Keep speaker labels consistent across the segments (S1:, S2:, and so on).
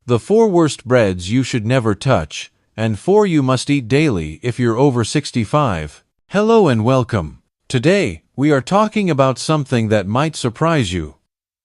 S1: The 4 worst breads you should never touch, and 4 you must eat daily if you're over 65. Hello and welcome. Today, we are talking about something that might surprise you.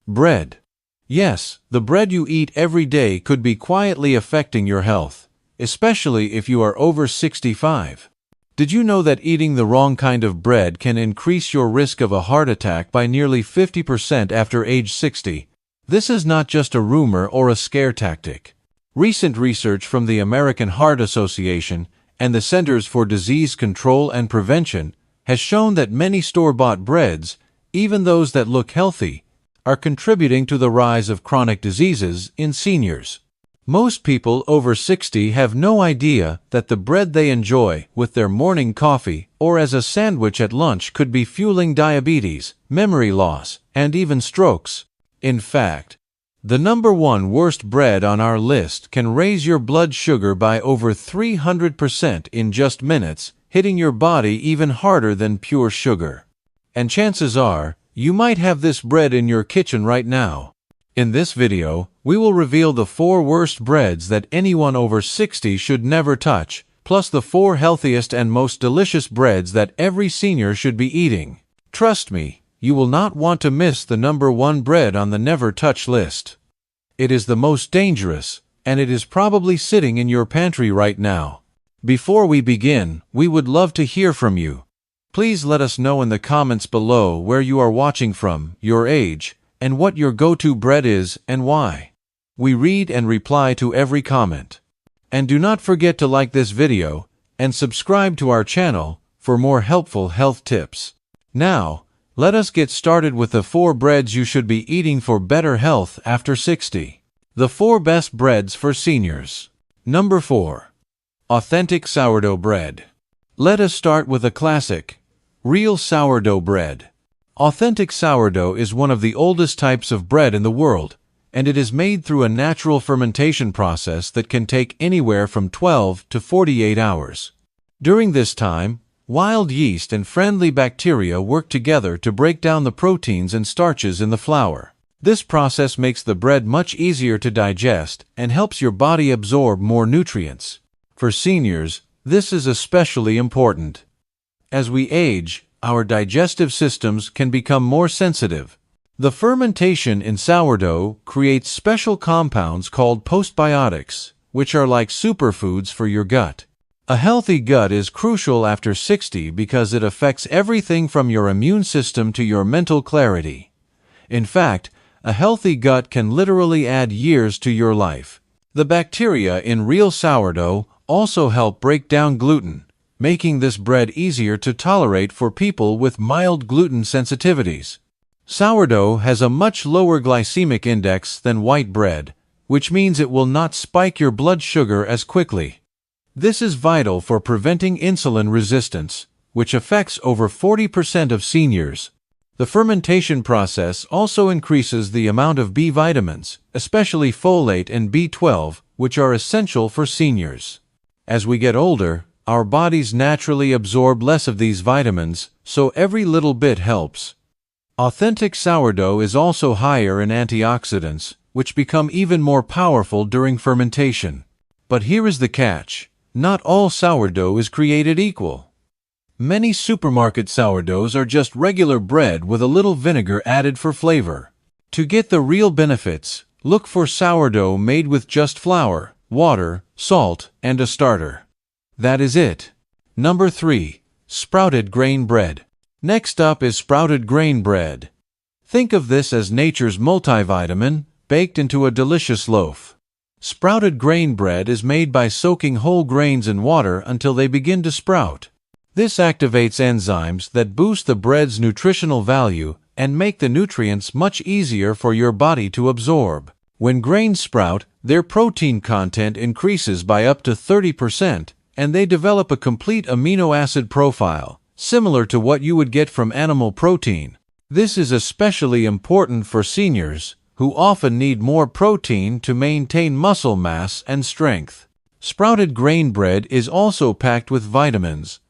S1: Bread. Yes, the bread you eat every day could be quietly affecting your health, especially if you are over 65. Did you know that eating the wrong kind of bread can increase your risk of a heart attack by nearly 50% after age 60? This is not just a rumor or a scare tactic. Recent research from the American Heart Association and the Centers for Disease Control and Prevention has shown that many store-bought breads, even those that look healthy, are contributing to the rise of chronic diseases in seniors. Most people over 60 have no idea that the bread they enjoy with their morning coffee or as a sandwich at lunch could be fueling diabetes, memory loss, and even strokes. In fact, the number 1 worst bread on our list can raise your blood sugar by over 300% in just minutes, hitting your body even harder than pure sugar. And chances are, you might have this bread in your kitchen right now. In this video, we will reveal the 4 worst breads that anyone over 60 should never touch, plus the 4 healthiest and most delicious breads that every senior should be eating. Trust me, you will not want to miss the number 1 bread on the never touch list. It is the most dangerous, and it is probably sitting in your pantry right now. Before we begin, we would love to hear from you. Please let us know in the comments below where you are watching from, your age, and what your go-to bread is and why. We read and reply to every comment. And do not forget to like this video and subscribe to our channel for more helpful health tips. Now, let us get started with the 4 breads you should be eating for better health after 60. The 4 best breads for seniors. Number 4. Authentic sourdough bread. Let us start with a classic, real sourdough bread. Authentic sourdough is one of the oldest types of bread in the world, and it is made through a natural fermentation process that can take anywhere from 12 to 48 hours. During this time, wild yeast and friendly bacteria work together to break down the proteins and starches in the flour. This process makes the bread much easier to digest and helps your body absorb more nutrients. For seniors, this is especially important. As we age, our digestive systems can become more sensitive. The fermentation in sourdough creates special compounds called postbiotics, which are like superfoods for your gut. A healthy gut is crucial after 60 because it affects everything from your immune system to your mental clarity. In fact, a healthy gut can literally add years to your life. The bacteria in real sourdough also help break down gluten, making this bread easier to tolerate for people with mild gluten sensitivities. Sourdough has a much lower glycemic index than white bread, which means it will not spike your blood sugar as quickly. This is vital for preventing insulin resistance, which affects over 40% of seniors. The fermentation process also increases the amount of B vitamins, especially folate and B12, which are essential for seniors. As we get older, our bodies naturally absorb less of these vitamins, so every little bit helps. Authentic sourdough is also higher in antioxidants, which become even more powerful during fermentation. But here is the catch. Not all sourdough is created equal. Many supermarket sourdoughs are just regular bread with a little vinegar added for flavor. To get the real benefits, look for sourdough made with just flour, water, salt, and a starter. That is it. Number 3. Sprouted grain bread. Next up is sprouted grain bread. Think of this as nature's multivitamin, baked into a delicious loaf. Sprouted grain bread is made by soaking whole grains in water until they begin to sprout. This activates enzymes that boost the bread's nutritional value and make the nutrients much easier for your body to absorb. When grains sprout, their protein content increases by up to 30%, and they develop a complete amino acid profile, similar to what you would get from animal protein. This is especially important for seniors, who often need more protein to maintain muscle mass and strength. Sprouted grain bread is also packed with vitamins.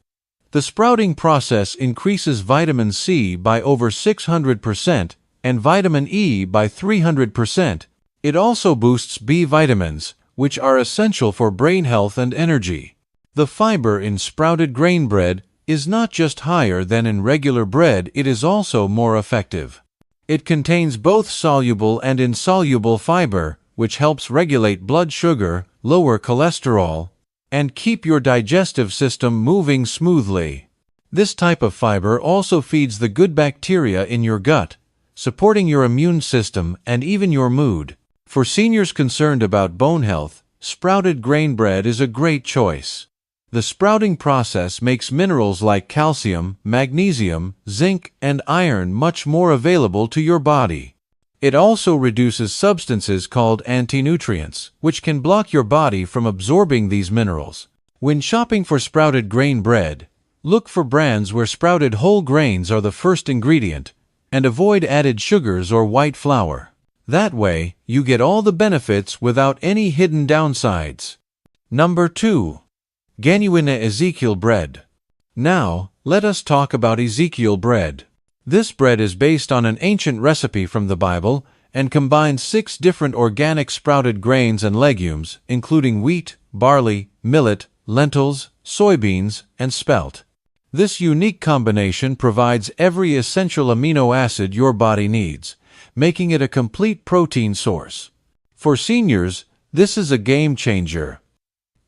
S1: The sprouting process increases vitamin C by over 600% and vitamin E by 300%, It also boosts B vitamins, which are essential for brain health and energy. The fiber in sprouted grain bread is not just higher than in regular bread, it is also more effective. It contains both soluble and insoluble fiber, which helps regulate blood sugar, lower cholesterol, and keep your digestive system moving smoothly. This type of fiber also feeds the good bacteria in your gut, supporting your immune system and even your mood. For seniors concerned about bone health, sprouted grain bread is a great choice. The sprouting process makes minerals like calcium, magnesium, zinc, and iron much more available to your body. It also reduces substances called anti-nutrients, which can block your body from absorbing these minerals. When shopping for sprouted grain bread, look for brands where sprouted whole grains are the first ingredient, and avoid added sugars or white flour. That way, you get all the benefits without any hidden downsides. Number 2. Genuine Ezekiel bread. Now, let us talk about Ezekiel bread. This bread is based on an ancient recipe from the Bible and combines 6 different organic sprouted grains and legumes, including wheat, barley, millet, lentils, soybeans, and spelt. This unique combination provides every essential amino acid your body needs, making it a complete protein source. For seniors, this is a game changer.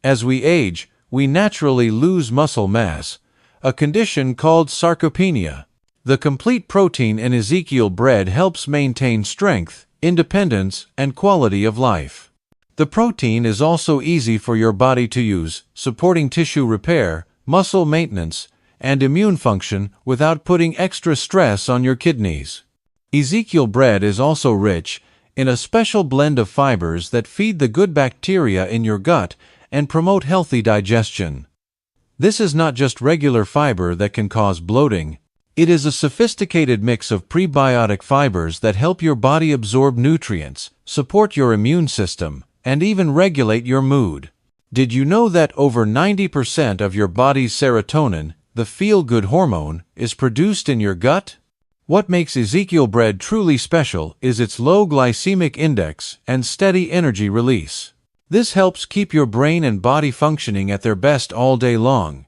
S1: As we age, we naturally lose muscle mass, a condition called sarcopenia. The complete protein in Ezekiel bread helps maintain strength, independence, and quality of life. The protein is also easy for your body to use, supporting tissue repair, muscle maintenance, and immune function without putting extra stress on your kidneys. Ezekiel bread is also rich in a special blend of fibers that feed the good bacteria in your gut and promote healthy digestion. This is not just regular fiber that can cause bloating. It is a sophisticated mix of prebiotic fibers that help your body absorb nutrients, support your immune system, and even regulate your mood. Did you know that over 90% of your body's serotonin, the feel-good hormone, is produced in your gut? What makes Ezekiel bread truly special is its low glycemic index and steady energy release. This helps keep your brain and body functioning at their best all day long,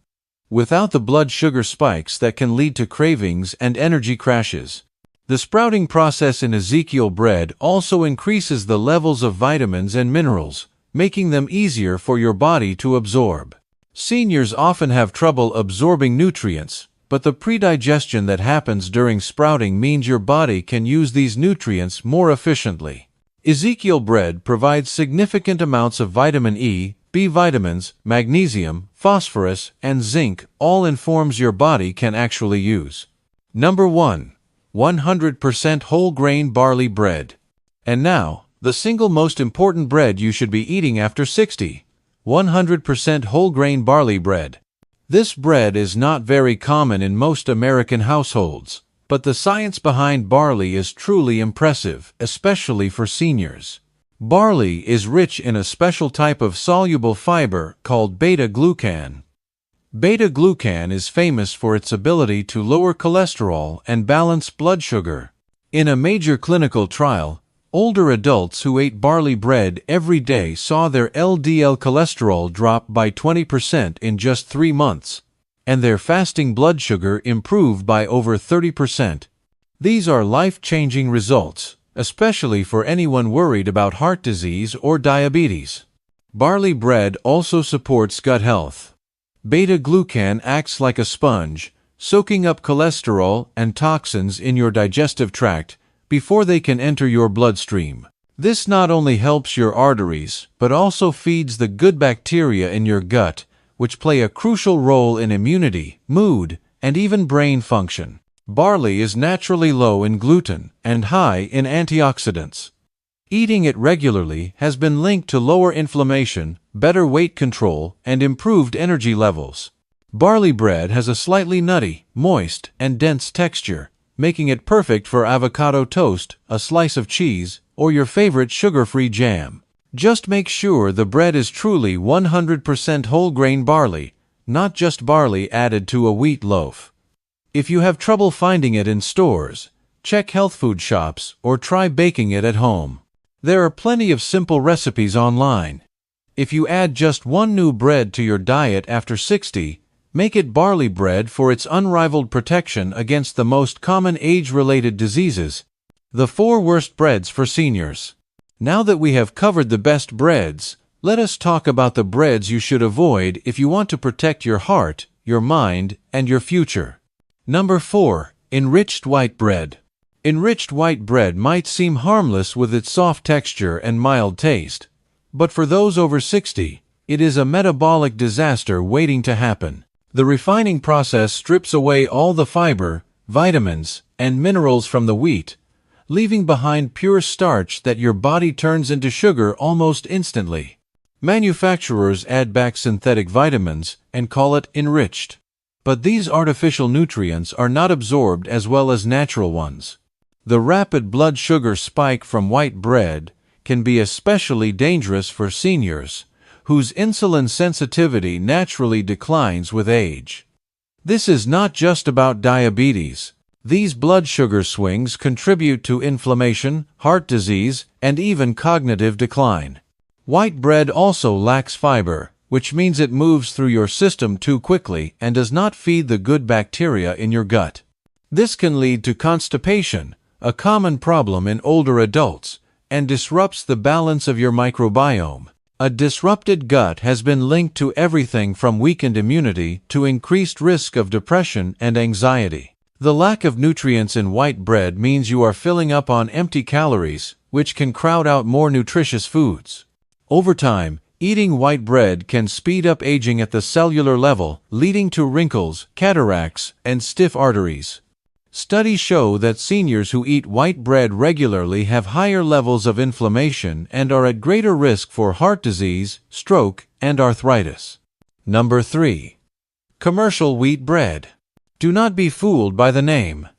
S1: without the blood sugar spikes that can lead to cravings and energy crashes. The sprouting process in Ezekiel bread also increases the levels of vitamins and minerals, making them easier for your body to absorb. Seniors often have trouble absorbing nutrients, but the predigestion that happens during sprouting means your body can use these nutrients more efficiently. Ezekiel bread provides significant amounts of vitamin E, B vitamins, magnesium, phosphorus, and zinc, all in forms your body can actually use. Number 1. 100% whole grain barley bread. And now, the single most important bread you should be eating after 60. 100% whole grain barley bread. This bread is not very common in most American households, but the science behind barley is truly impressive, especially for seniors. Barley is rich in a special type of soluble fiber called beta-glucan. Beta-glucan is famous for its ability to lower cholesterol and balance blood sugar. In a major clinical trial, older adults who ate barley bread every day saw their LDL cholesterol drop by 20% in just 3 months, and their fasting blood sugar improved by over 30%. These are life-changing results, especially for anyone worried about heart disease or diabetes. Barley bread also supports gut health. Beta-glucan acts like a sponge, soaking up cholesterol and toxins in your digestive tract before they can enter your bloodstream. This not only helps your arteries, but also feeds the good bacteria in your gut, which play a crucial role in immunity, mood, and even brain function. Barley is naturally low in gluten and high in antioxidants. Eating it regularly has been linked to lower inflammation, better weight control, and improved energy levels. Barley bread has a slightly nutty, moist, and dense texture, making it perfect for avocado toast, a slice of cheese, or your favorite sugar-free jam. Just make sure the bread is truly 100% whole grain barley, not just barley added to a wheat loaf. If you have trouble finding it in stores, check health food shops or try baking it at home. There are plenty of simple recipes online. If you add just one new bread to your diet after 60, make it barley bread for its unrivaled protection against the most common age-related diseases. The 4 worst breads for seniors. Now that we have covered the best breads, let us talk about the breads you should avoid if you want to protect your heart, your mind, and your future. Number 4. Enriched white bread. Enriched white bread might seem harmless with its soft texture and mild taste, but for those over 60, it is a metabolic disaster waiting to happen. The refining process strips away all the fiber, vitamins, and minerals from the wheat, leaving behind pure starch that your body turns into sugar almost instantly. Manufacturers add back synthetic vitamins and call it enriched. But these artificial nutrients are not absorbed as well as natural ones. The rapid blood sugar spike from white bread can be especially dangerous for seniors, whose insulin sensitivity naturally declines with age. This is not just about diabetes. These blood sugar swings contribute to inflammation, heart disease, and even cognitive decline. White bread also lacks fiber, which means it moves through your system too quickly and does not feed the good bacteria in your gut. This can lead to constipation, a common problem in older adults, and disrupts the balance of your microbiome. A disrupted gut has been linked to everything from weakened immunity to increased risk of depression and anxiety. The lack of nutrients in white bread means you are filling up on empty calories, which can crowd out more nutritious foods. Over time, eating white bread can speed up aging at the cellular level, leading to wrinkles, cataracts, and stiff arteries. Studies show that seniors who eat white bread regularly have higher levels of inflammation and are at greater risk for heart disease, stroke, and arthritis. Number 3. Commercial wheat bread. Do not be fooled by the name.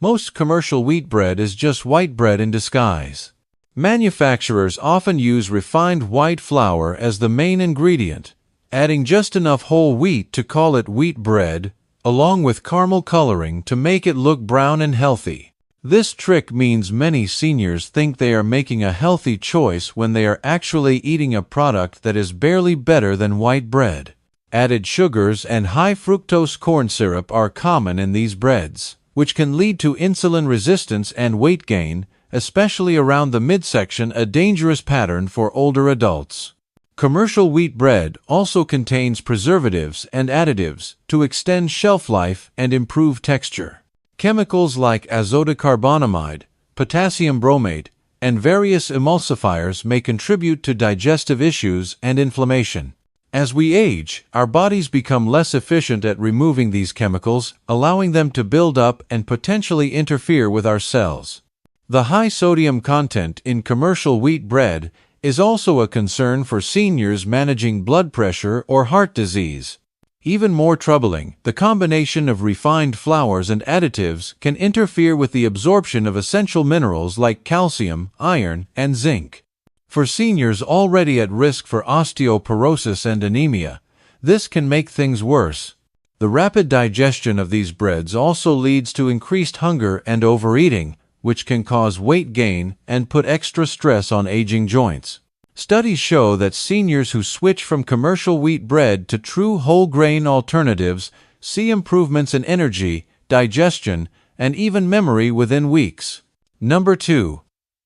S1: Most commercial wheat bread is just white bread in disguise. Manufacturers often use refined white flour as the main ingredient, adding just enough whole wheat to call it wheat bread, along with caramel coloring to make it look brown and healthy. This trick means many seniors think they are making a healthy choice when they are actually eating a product that is barely better than white bread. Added sugars and high fructose corn syrup are common in these breads, which can lead to insulin resistance and weight gain, especially around the midsection, a dangerous pattern for older adults. Commercial wheat bread also contains preservatives and additives to extend shelf life and improve texture. Chemicals like azotocarbonamide, potassium bromate, and various emulsifiers may contribute to digestive issues and inflammation. As we age, our bodies become less efficient at removing these chemicals, allowing them to build up and potentially interfere with our cells. The high sodium content in commercial wheat bread is also a concern for seniors managing blood pressure or heart disease. Even more troubling, the combination of refined flours and additives can interfere with the absorption of essential minerals like calcium, iron, and zinc. For seniors already at risk for osteoporosis and anemia, this can make things worse. The rapid digestion of these breads also leads to increased hunger and overeating, which can cause weight gain and put extra stress on aging joints. Studies show that seniors who switch from commercial wheat bread to true whole grain alternatives see improvements in energy, digestion, and even memory within weeks. Number 2.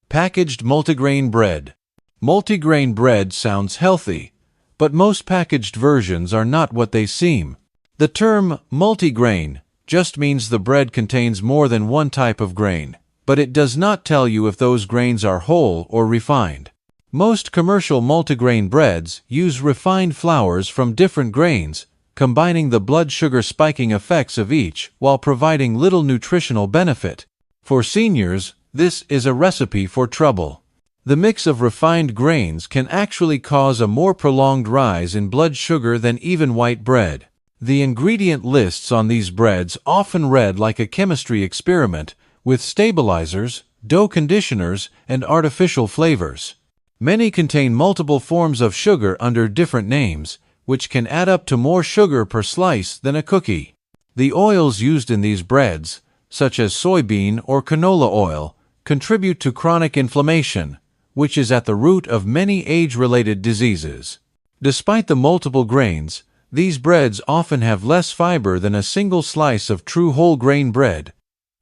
S1: Packaged multigrain bread. Multigrain bread sounds healthy, but most packaged versions are not what they seem. The term multigrain just means the bread contains more than one type of grain, but it does not tell you if those grains are whole or refined. Most commercial multigrain breads use refined flours from different grains, combining the blood sugar spiking effects of each while providing little nutritional benefit. For seniors, this is a recipe for trouble. The mix of refined grains can actually cause a more prolonged rise in blood sugar than even white bread. The ingredient lists on these breads often read like a chemistry experiment, with stabilizers, dough conditioners, and artificial flavors. Many contain multiple forms of sugar under different names, which can add up to more sugar per slice than a cookie. The oils used in these breads, such as soybean or canola oil, contribute to chronic inflammation, which is at the root of many age-related diseases. Despite the multiple grains, these breads often have less fiber than a single slice of true whole grain bread,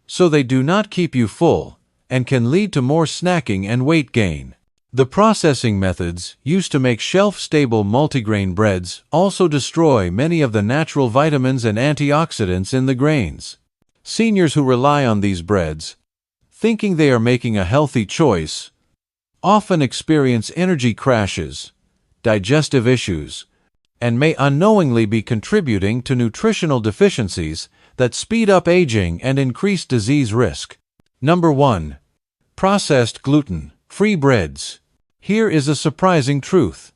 S1: so they do not keep you full and can lead to more snacking and weight gain. The processing methods used to make shelf-stable multigrain breads also destroy many of the natural vitamins and antioxidants in the grains. Seniors who rely on these breads, thinking they are making a healthy choice, often experience energy crashes, digestive issues, and may unknowingly be contributing to nutritional deficiencies that speed up aging and increase disease risk. Number 1. Processed gluten-free breads. Here is a surprising truth.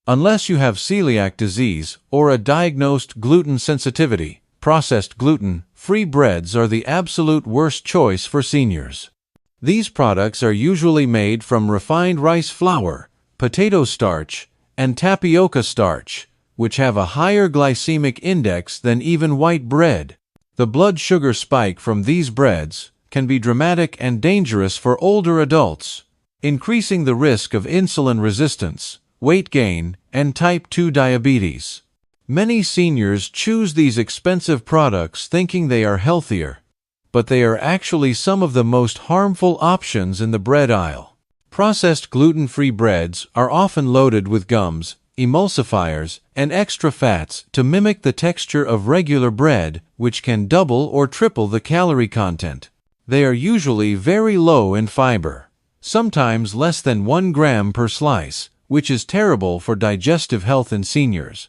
S1: Unless you have celiac disease or a diagnosed gluten sensitivity, processed gluten-free breads are the absolute worst choice for seniors. These products are usually made from refined rice flour, potato starch, and tapioca starch, which have a higher glycemic index than even white bread. The blood sugar spike from these breads can be dramatic and dangerous for older adults, increasing the risk of insulin resistance, weight gain, and type 2 diabetes. Many seniors choose these expensive products thinking they are healthier, but they are actually some of the most harmful options in the bread aisle. Processed gluten-free breads are often loaded with gums, emulsifiers, and extra fats to mimic the texture of regular bread, which can double or triple the calorie content. They are usually very low in fiber, sometimes less than 1 gram per slice, which is terrible for digestive health in seniors.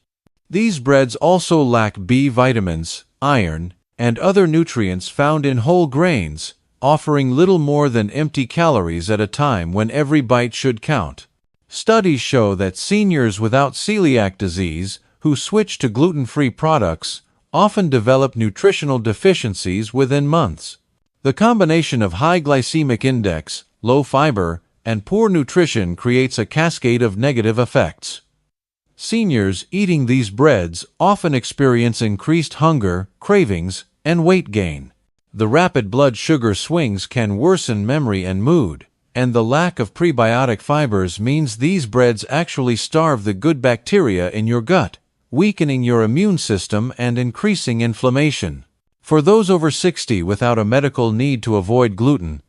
S1: These breads also lack B vitamins, iron, and other nutrients found in whole grains, offering little more than empty calories at a time when every bite should count. Studies show that seniors without celiac disease who switch to gluten-free products often develop nutritional deficiencies within months. The combination of high glycemic index, low fiber, and poor nutrition creates a cascade of negative effects. Seniors eating these breads often experience increased hunger, cravings, and weight gain. The rapid blood sugar swings can worsen memory and mood, and the lack of prebiotic fibers means these breads actually starve the good bacteria in your gut, weakening your immune system and increasing inflammation. For those over 60 without a medical need to avoid gluten,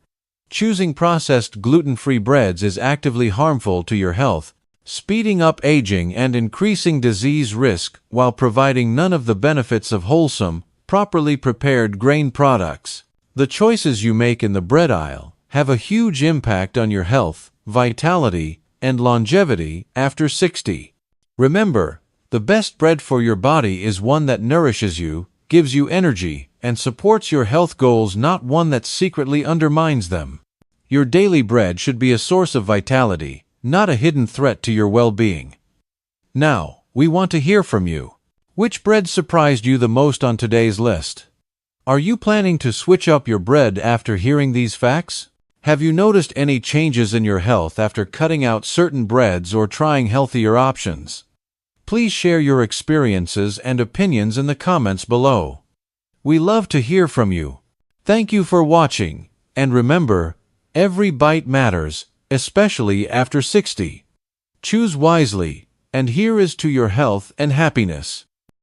S1: choosing processed gluten-free breads is actively harmful to your health, speeding up aging and increasing disease risk while providing none of the benefits of wholesome, properly prepared grain products. The choices you make in the bread aisle have a huge impact on your health, vitality, and longevity after 60. Remember, the best bread for your body is one that nourishes you, gives you energy, and supports your health goals, not one that secretly undermines them. Your daily bread should be a source of vitality, not a hidden threat to your well-being. Now, we want to hear from you. Which bread surprised you the most on today's list? Are you planning to switch up your bread after hearing these facts? Have you noticed any changes in your health after cutting out certain breads or trying healthier options? Please share your experiences and opinions in the comments below. We love to hear from you. Thank you for watching, and remember, every bite matters, especially after 60. Choose wisely, and here is to your health and happiness.